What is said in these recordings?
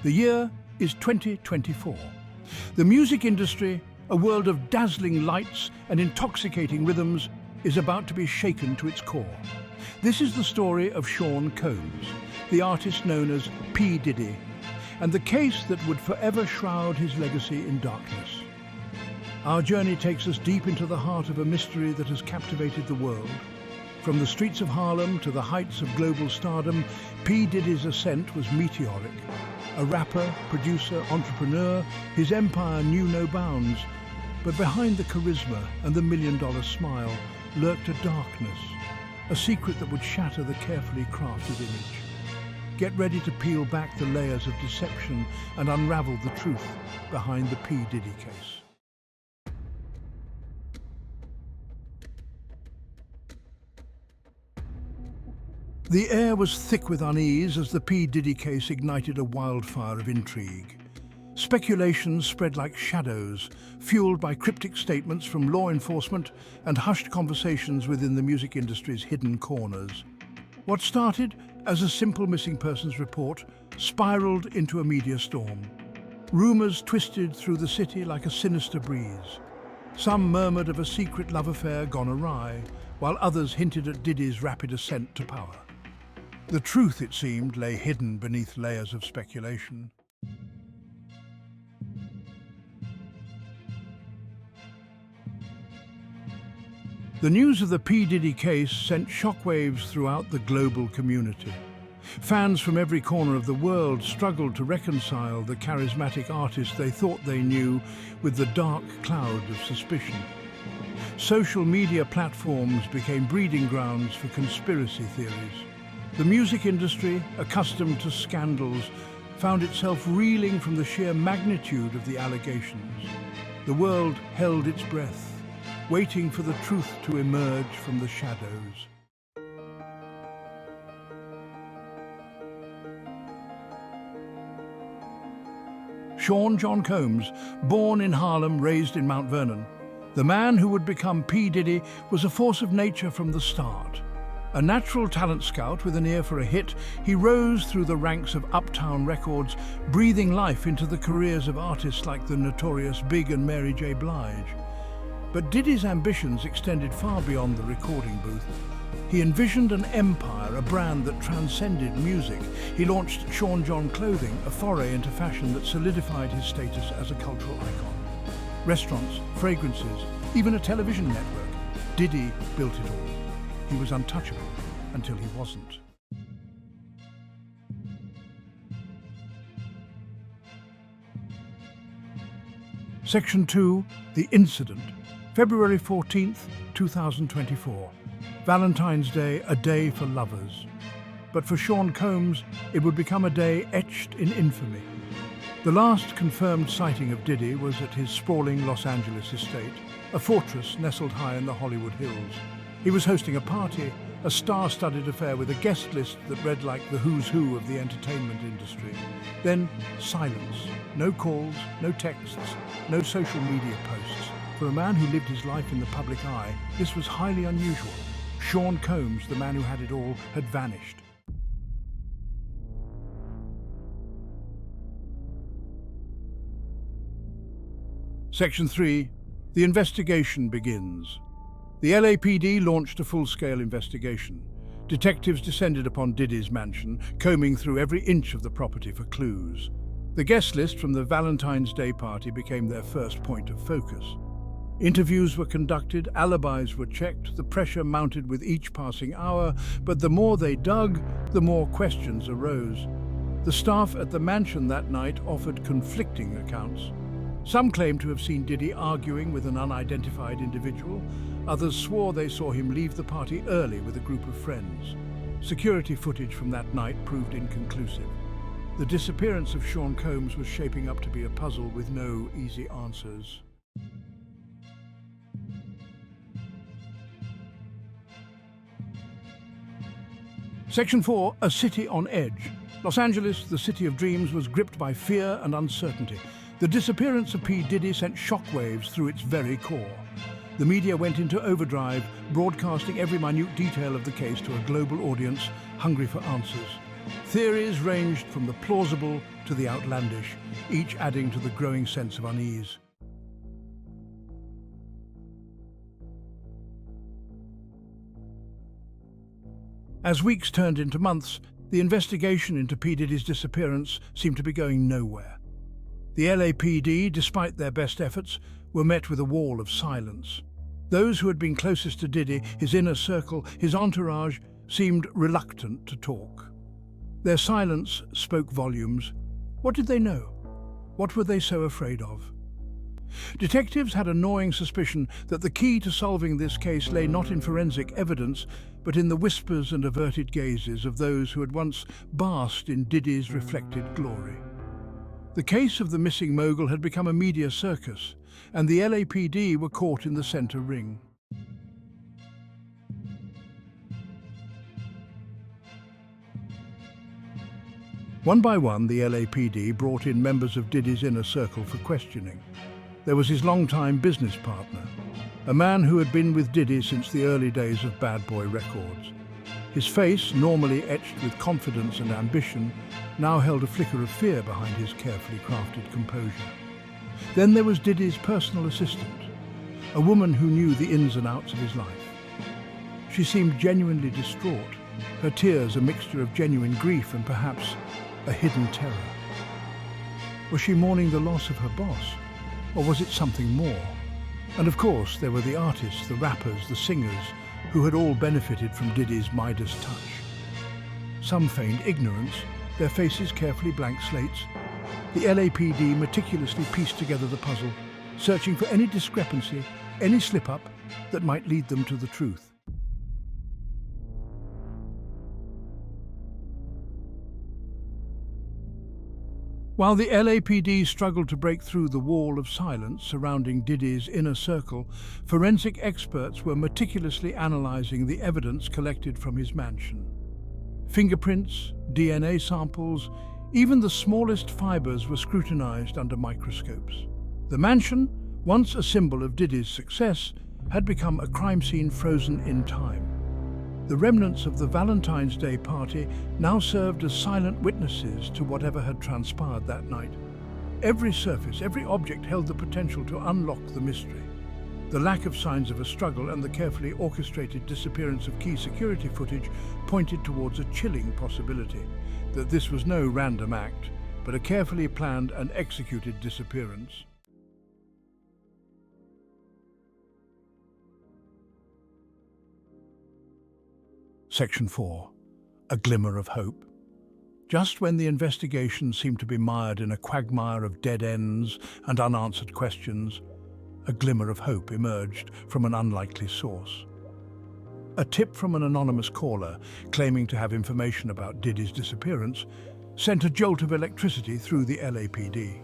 The year is 2024. The music industry, a world of dazzling lights and intoxicating rhythms, is about to be shaken to its core. This is the story of Sean Combs, the artist known as P Diddy, and the case that would forever shroud his legacy in darkness. Our journey takes us deep into the heart of a mystery that has captivated the world. From the streets of Harlem to the heights of global stardom, P Diddy's ascent was meteoric. A rapper, producer, entrepreneur, his empire knew no bounds. But behind the charisma and the million-dollar smile lurked a darkness, a secret that would shatter the carefully crafted image. Get ready to peel back the layers of deception and unravel the truth behind the P Diddy case. The air was thick with unease as the P Diddy case ignited a wildfire of intrigue. Speculations spread like shadows, fueled by cryptic statements from law enforcement and hushed conversations within the music industry's hidden corners. What started as a simple missing persons report spiraled into a media storm. Rumors twisted through the city like a sinister breeze. Some murmured of a secret love affair gone awry, while others hinted at Diddy's rapid ascent to power. The truth, it seemed, lay hidden beneath layers of speculation. The news of the P Diddy case sent shockwaves throughout the global community. Fans from every corner of the world struggled to reconcile the charismatic artist they thought they knew with the dark cloud of suspicion. Social media platforms became breeding grounds for conspiracy theories. The music industry, accustomed to scandals, found itself reeling from the sheer magnitude of the allegations. The world held its breath, waiting for the truth to emerge from the shadows. Sean John Combs, born in Harlem, raised in Mount Vernon. The man who would become P Diddy was a force of nature from the start. A natural talent scout with an ear for a hit, he rose through the ranks of Uptown Records, breathing life into the careers of artists like the notorious Big and Mary J. Blige. But Diddy's ambitions extended far beyond the recording booth. He envisioned an empire, a brand that transcended music. He launched Sean John Clothing, a foray into fashion that solidified his status as a cultural icon. Restaurants, fragrances, even a television network. Diddy built it all. He was untouchable until he wasn't. Section 2, The Incident. February 14th, 2024. Valentine's Day, a day for lovers. But for Sean Combs, it would become a day etched in infamy. The last confirmed sighting of Diddy was at his sprawling Los Angeles estate, a fortress nestled high in the Hollywood Hills. He was hosting a party, a star-studded affair with a guest list that read like the who's who of the entertainment industry. Then silence. No calls, no texts, no social media posts. For a man who lived his life in the public eye, this was highly unusual. Sean Combs, the man who had it all, had vanished. Section 3. The investigation begins. The LAPD launched a full-scale investigation. Detectives descended upon Diddy's mansion, combing through every inch of the property for clues. The guest list from the Valentine's Day party became their first point of focus. Interviews were conducted, alibis were checked, the pressure mounted with each passing hour, but the more they dug, the more questions arose. The staff at the mansion that night offered conflicting accounts. Some claimed to have seen Diddy arguing with an unidentified individual. Others swore they saw him leave the party early with a group of friends. Security footage from that night proved inconclusive. The disappearance of Sean Combs was shaping up to be a puzzle with no easy answers. Section 4, A City on Edge. Los Angeles, the city of dreams, was gripped by fear and uncertainty. The disappearance of P. Diddy sent shockwaves through its very core. The media went into overdrive, broadcasting every minute detail of the case to a global audience hungry for answers. Theories ranged from the plausible to the outlandish, each adding to the growing sense of unease. As weeks turned into months, the investigation into P Diddy's disappearance seemed to be going nowhere. The LAPD, despite their best efforts, were met with a wall of silence. Those who had been closest to Diddy, his inner circle, his entourage, seemed reluctant to talk. Their silence spoke volumes. What did they know? What were they so afraid of? Detectives had a gnawing suspicion that the key to solving this case lay not in forensic evidence, but in the whispers and averted gazes of those who had once basked in Diddy's reflected glory. The case of the missing mogul had become a media circus, and the LAPD were caught in the center ring. One by one, the LAPD brought in members of Diddy's inner circle for questioning. There was his longtime business partner, a man who had been with Diddy since the early days of Bad Boy Records. His face, normally etched with confidence and ambition, now held a flicker of fear behind his carefully crafted composure. Then there was Diddy's personal assistant, a woman who knew the ins and outs of his life. She seemed genuinely distraught, her tears a mixture of genuine grief and perhaps a hidden terror. Was she mourning the loss of her boss, or was it something more? And of course, there were the artists, the rappers, the singers, who had all benefited from Diddy's Midas touch. Some feigned ignorance, their faces carefully blank slates. The LAPD meticulously pieced together the puzzle, searching for any discrepancy, any slip-up that might lead them to the truth. While the LAPD struggled to break through the wall of silence surrounding Diddy's inner circle, forensic experts were meticulously analyzing the evidence collected from his mansion. Fingerprints, DNA samples, even the smallest fibers were scrutinized under microscopes. The mansion, once a symbol of Diddy's success, had become a crime scene frozen in time. The remnants of the Valentine's Day party now served as silent witnesses to whatever had transpired that night. Every surface, every object held the potential to unlock the mystery. The lack of signs of a struggle and the carefully orchestrated disappearance of key security footage pointed towards a chilling possibility that this was no random act, but a carefully planned and executed disappearance. Section 4. A Glimmer of Hope. Just when the investigation seemed to be mired in a quagmire of dead ends and unanswered questions, a glimmer of hope emerged from an unlikely source. A tip from an anonymous caller claiming to have information about Diddy's disappearance sent a jolt of electricity through the LAPD.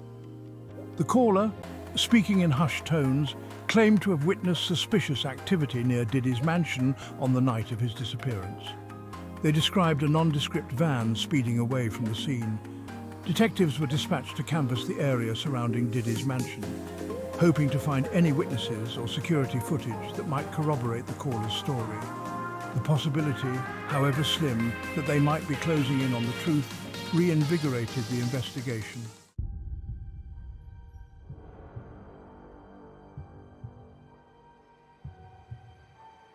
The caller, speaking in hushed tones, claimed to have witnessed suspicious activity near Diddy's mansion on the night of his disappearance. They described a nondescript van speeding away from the scene. Detectives were dispatched to canvass the area surrounding Diddy's mansion, hoping to find any witnesses or security footage that might corroborate the caller's story. The possibility, however slim, that they might be closing in on the truth reinvigorated the investigation.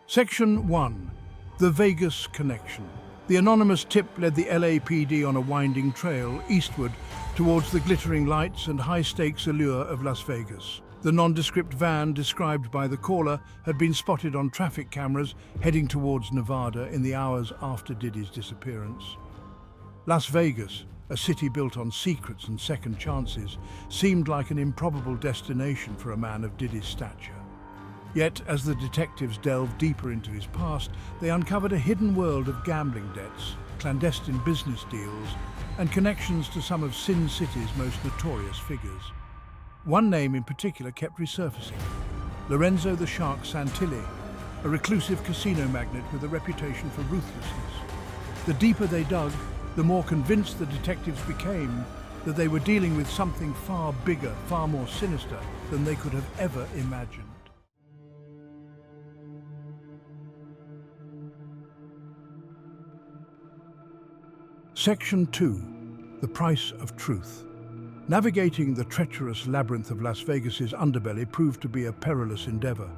Section 1. The Vegas Connection. The anonymous tip led the LAPD on a winding trail eastward towards the glittering lights and high-stakes allure of Las Vegas. The nondescript van described by the caller had been spotted on traffic cameras heading towards Nevada in the hours after Diddy's disappearance. Las Vegas, a city built on secrets and second chances, seemed like an improbable destination for a man of Diddy's stature. Yet, as the detectives delved deeper into his past, they uncovered a hidden world of gambling debts, clandestine business deals, and connections to some of Sin City's most notorious figures. One name in particular kept resurfacing: Lorenzo the Shark Santilli, a reclusive casino magnate with a reputation for ruthlessness. The deeper they dug, the more convinced the detectives became that they were dealing with something far bigger, far more sinister than they could have ever imagined. Section 2. The Price of Truth. Navigating the treacherous labyrinth of Las Vegas's underbelly proved to be a perilous endeavor.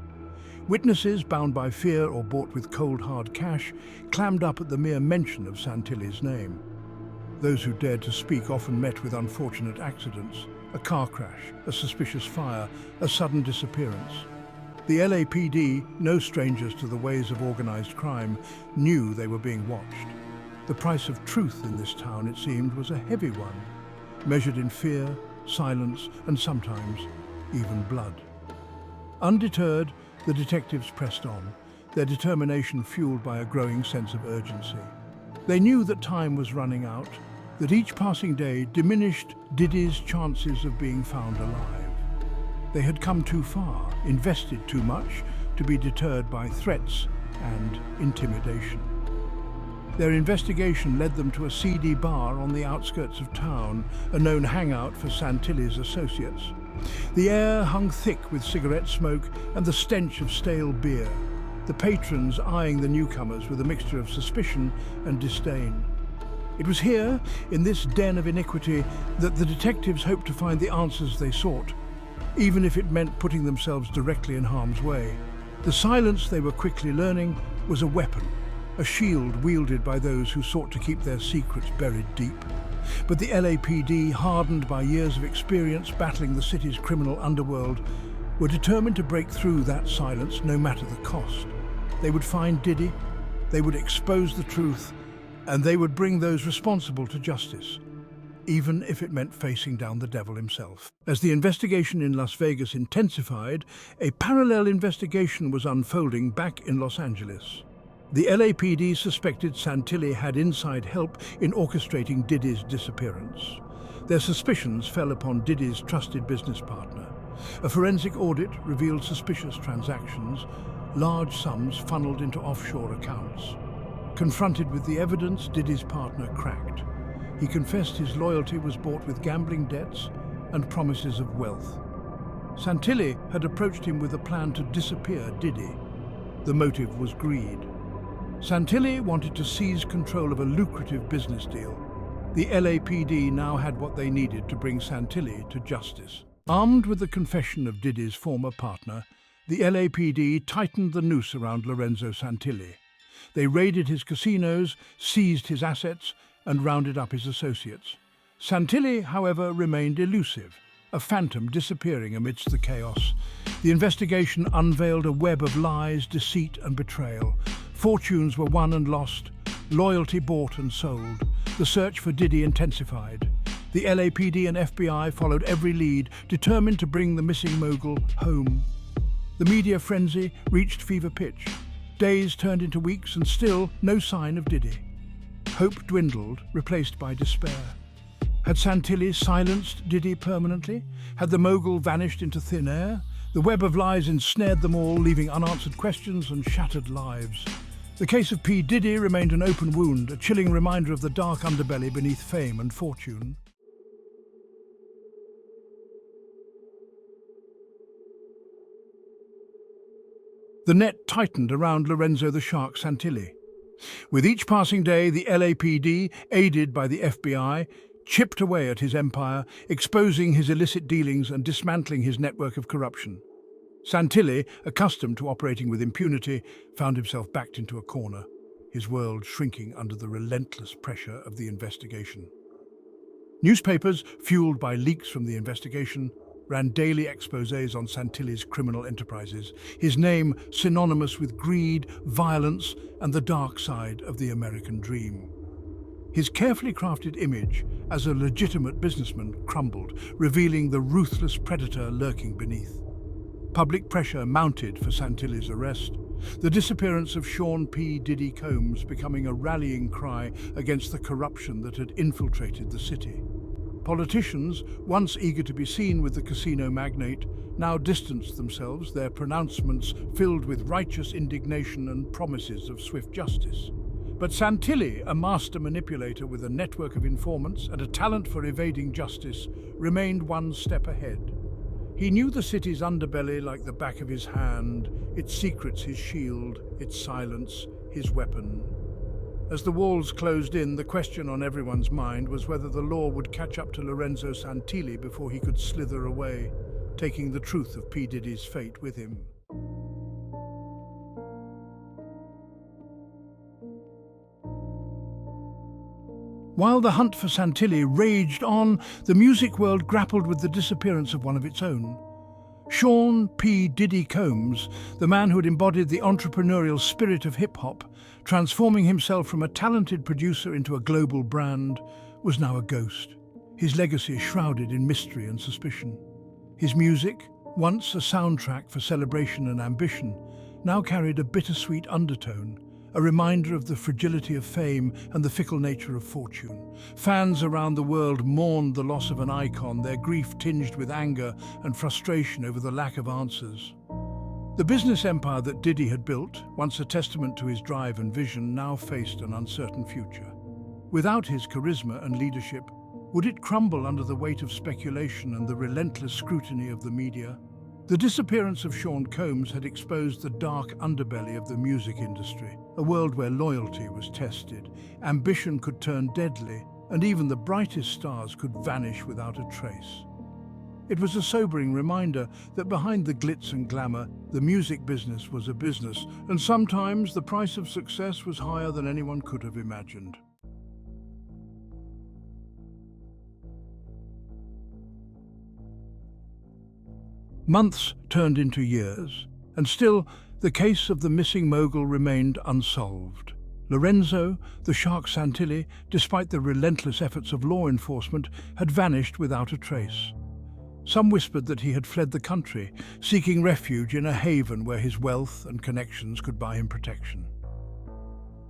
Witnesses, bound by fear or bought with cold hard cash, clammed up at the mere mention of Santilli's name. Those who dared to speak often met with unfortunate accidents: a car crash, a suspicious fire, a sudden disappearance. The LAPD, no strangers to the ways of organized crime, knew they were being watched. The price of truth in this town, it seemed, was a heavy one, measured in fear, silence, and sometimes even blood. Undeterred, the detectives pressed on, their determination fueled by a growing sense of urgency. They knew that time was running out, that each passing day diminished Diddy's chances of being found alive. They had come too far, invested too much, to be deterred by threats and intimidation. Their investigation led them to a seedy bar on the outskirts of town, a known hangout for Santilli's associates. The air hung thick with cigarette smoke and the stench of stale beer, the patrons eyeing the newcomers with a mixture of suspicion and disdain. It was here, in this den of iniquity, that the detectives hoped to find the answers they sought, even if it meant putting themselves directly in harm's way. The silence, they were quickly learning, was a weapon, a shield wielded by those who sought to keep their secrets buried deep. But the LAPD, hardened by years of experience battling the city's criminal underworld, were determined to break through that silence no matter the cost. They would find Diddy, they would expose the truth, and they would bring those responsible to justice, even if it meant facing down the devil himself. As the investigation in Las Vegas intensified, a parallel investigation was unfolding back in Los Angeles. The LAPD suspected Santilli had inside help in orchestrating Diddy's disappearance. Their suspicions fell upon Diddy's trusted business partner. A forensic audit revealed suspicious transactions, large sums funneled into offshore accounts. Confronted with the evidence, Diddy's partner cracked. He confessed his loyalty was bought with gambling debts and promises of wealth. Santilli had approached him with a plan to disappear Diddy. The motive was greed. Santilli wanted to seize control of a lucrative business deal. The LAPD now had what they needed to bring Santilli to justice. Armed with the confession of Diddy's former partner, the LAPD tightened the noose around Lorenzo Santilli. They raided his casinos, seized his assets, and rounded up his associates. Santilli, however, remained elusive, a phantom disappearing amidst the chaos. The investigation unveiled a web of lies, deceit, and betrayal. Fortunes were won and lost, loyalty bought and sold. The search for Diddy intensified. The LAPD and FBI followed every lead, determined to bring the missing mogul home. The media frenzy reached fever pitch. Days turned into weeks and still no sign of Diddy. Hope dwindled, replaced by despair. Had Santilli silenced Diddy permanently? Had the mogul vanished into thin air? The web of lies ensnared them all, leaving unanswered questions and shattered lives. The case of P Diddy remained an open wound, a chilling reminder of the dark underbelly beneath fame and fortune. The net tightened around Lorenzo the Shark Santilli. With each passing day, the LAPD, aided by the FBI, chipped away at his empire, exposing his illicit dealings and dismantling his network of corruption. Santilli, accustomed to operating with impunity, found himself backed into a corner, his world shrinking under the relentless pressure of the investigation. Newspapers, fueled by leaks from the investigation, ran daily exposés on Santilli's criminal enterprises, his name synonymous with greed, violence, and the dark side of the American dream. His carefully crafted image as a legitimate businessman crumbled, revealing the ruthless predator lurking beneath. Public pressure mounted for Santilli's arrest, the disappearance of Sean P. Diddy Combs becoming a rallying cry against the corruption that had infiltrated the city. Politicians, once eager to be seen with the casino magnate, now distanced themselves, their pronouncements filled with righteous indignation and promises of swift justice. But Santilli, a master manipulator with a network of informants and a talent for evading justice, remained one step ahead. He knew the city's underbelly like the back of his hand, its secrets his shield, its silence his weapon. As the walls closed in, the question on everyone's mind was whether the law would catch up to Lorenzo Santilli before he could slither away, taking the truth of P Diddy's fate with him. While the hunt for Santilli raged on, the music world grappled with the disappearance of one of its own. Sean P. Diddy Combs, the man who had embodied the entrepreneurial spirit of hip-hop, transforming himself from a talented producer into a global brand, was now a ghost, his legacy shrouded in mystery and suspicion. His music, once a soundtrack for celebration and ambition, now carried a bittersweet undertone, a reminder of the fragility of fame and the fickle nature of fortune. Fans around the world mourned the loss of an icon, their grief tinged with anger and frustration over the lack of answers. The business empire that Diddy had built, once a testament to his drive and vision, now faced an uncertain future. Without his charisma and leadership, would it crumble under the weight of speculation and the relentless scrutiny of the media? The disappearance of Sean Combs had exposed the dark underbelly of the music industry, a world where loyalty was tested, ambition could turn deadly, and even the brightest stars could vanish without a trace. It was a sobering reminder that behind the glitz and glamour, the music business was a business, and sometimes the price of success was higher than anyone could have imagined. Months turned into years, and still the case of the missing mogul remained unsolved. Lorenzo, the shark Santilli, despite the relentless efforts of law enforcement, had vanished without a trace. Some whispered that he had fled the country, seeking refuge in a haven where his wealth and connections could buy him protection.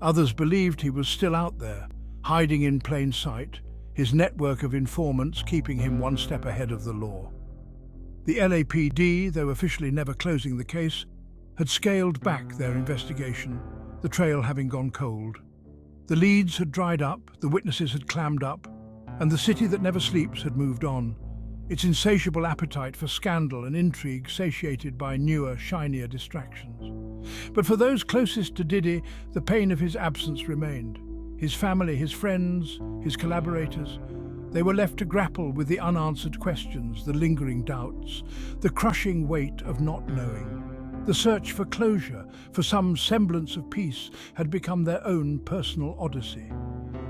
Others believed he was still out there, hiding in plain sight, his network of informants keeping him one step ahead of the law. The LAPD, though officially never closing the case, had scaled back their investigation, the trail having gone cold. The leads had dried up, the witnesses had clammed up, and the city that never sleeps had moved on, its insatiable appetite for scandal and intrigue satiated by newer, shinier distractions. But for those closest to Diddy, the pain of his absence remained. His family, his friends, his collaborators, they were left to grapple with the unanswered questions, the lingering doubts, the crushing weight of not knowing. The search for closure, for some semblance of peace, had become their own personal odyssey,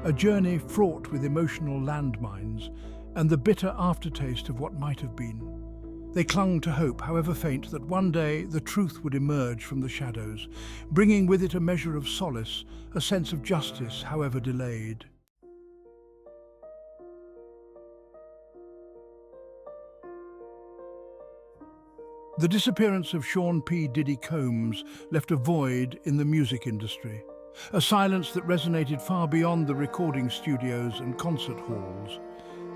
a journey fraught with emotional landmines and the bitter aftertaste of what might have been. They clung to hope, however faint, that one day the truth would emerge from the shadows, bringing with it a measure of solace, a sense of justice, however delayed. The disappearance of Sean P. Diddy Combs left a void in the music industry, a silence that resonated far beyond the recording studios and concert halls.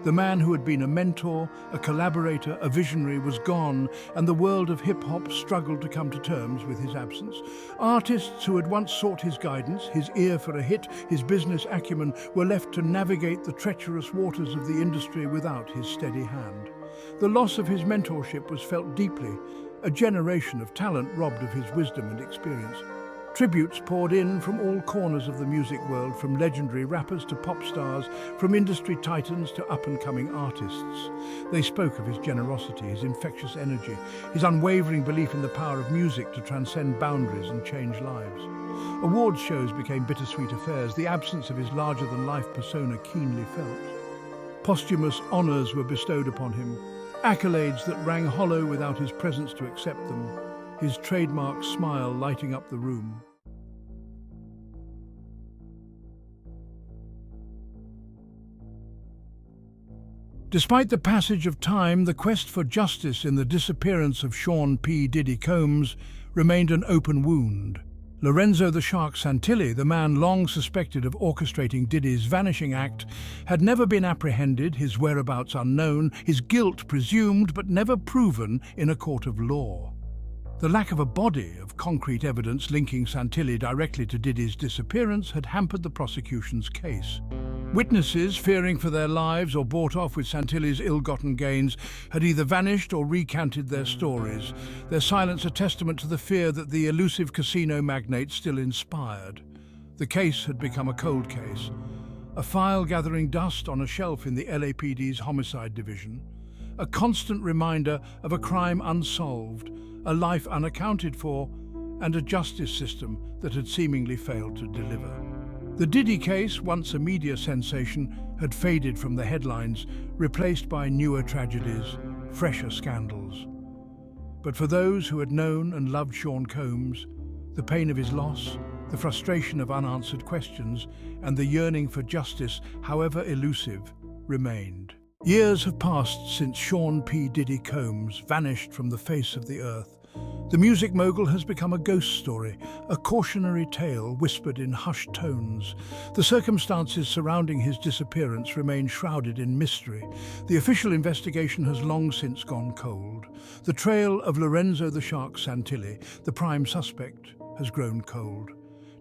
The man who had been a mentor, a collaborator, a visionary was gone, and the world of hip-hop struggled to come to terms with his absence. Artists who had once sought his guidance, his ear for a hit, his business acumen, were left to navigate the treacherous waters of the industry without his steady hand. The loss of his mentorship was felt deeply, a generation of talent robbed of his wisdom and experience. Tributes poured in from all corners of the music world, from legendary rappers to pop stars, from industry titans to up-and-coming artists. They spoke of his generosity, his infectious energy, his unwavering belief in the power of music to transcend boundaries and change lives. Awards shows became bittersweet affairs, the absence of his larger-than-life persona keenly felt. Posthumous honors were bestowed upon him, accolades that rang hollow without his presence to accept them, his trademark smile lighting up the room. Despite the passage of time, the quest for justice in the disappearance of Sean P. Diddy Combs remained an open wound. Lorenzo the Shark Santilli, the man long suspected of orchestrating Diddy's vanishing act, had never been apprehended, his whereabouts unknown, his guilt presumed but never proven in a court of law. The lack of a body of concrete evidence linking Santilli directly to Diddy's disappearance had hampered the prosecution's case. Witnesses, fearing for their lives or bought off with Santilli's ill-gotten gains, had either vanished or recanted their stories, their silence a testament to the fear that the elusive casino magnate still inspired. The case had become a cold case, a file gathering dust on a shelf in the LAPD's homicide division, a constant reminder of a crime unsolved, a life unaccounted for, and a justice system that had seemingly failed to deliver. The Diddy case, once a media sensation, had faded from the headlines, replaced by newer tragedies, fresher scandals. But for those who had known and loved Sean Combs, the pain of his loss, the frustration of unanswered questions, and the yearning for justice, however elusive, remained. Years have passed since Sean P. Diddy Combs vanished from the face of the earth. The music mogul has become a ghost story, a cautionary tale whispered in hushed tones. The circumstances surrounding his disappearance remain shrouded in mystery. The official investigation has long since gone cold. The trail of Lorenzo the Shark Santilli, the prime suspect, has grown cold.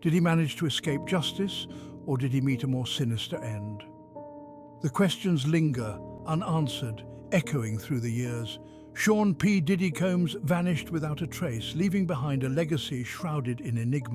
Did he manage to escape justice, or did he meet a more sinister end? The questions linger, unanswered, echoing through the years. Sean P. Diddy Combs vanished without a trace, leaving behind a legacy shrouded in enigma.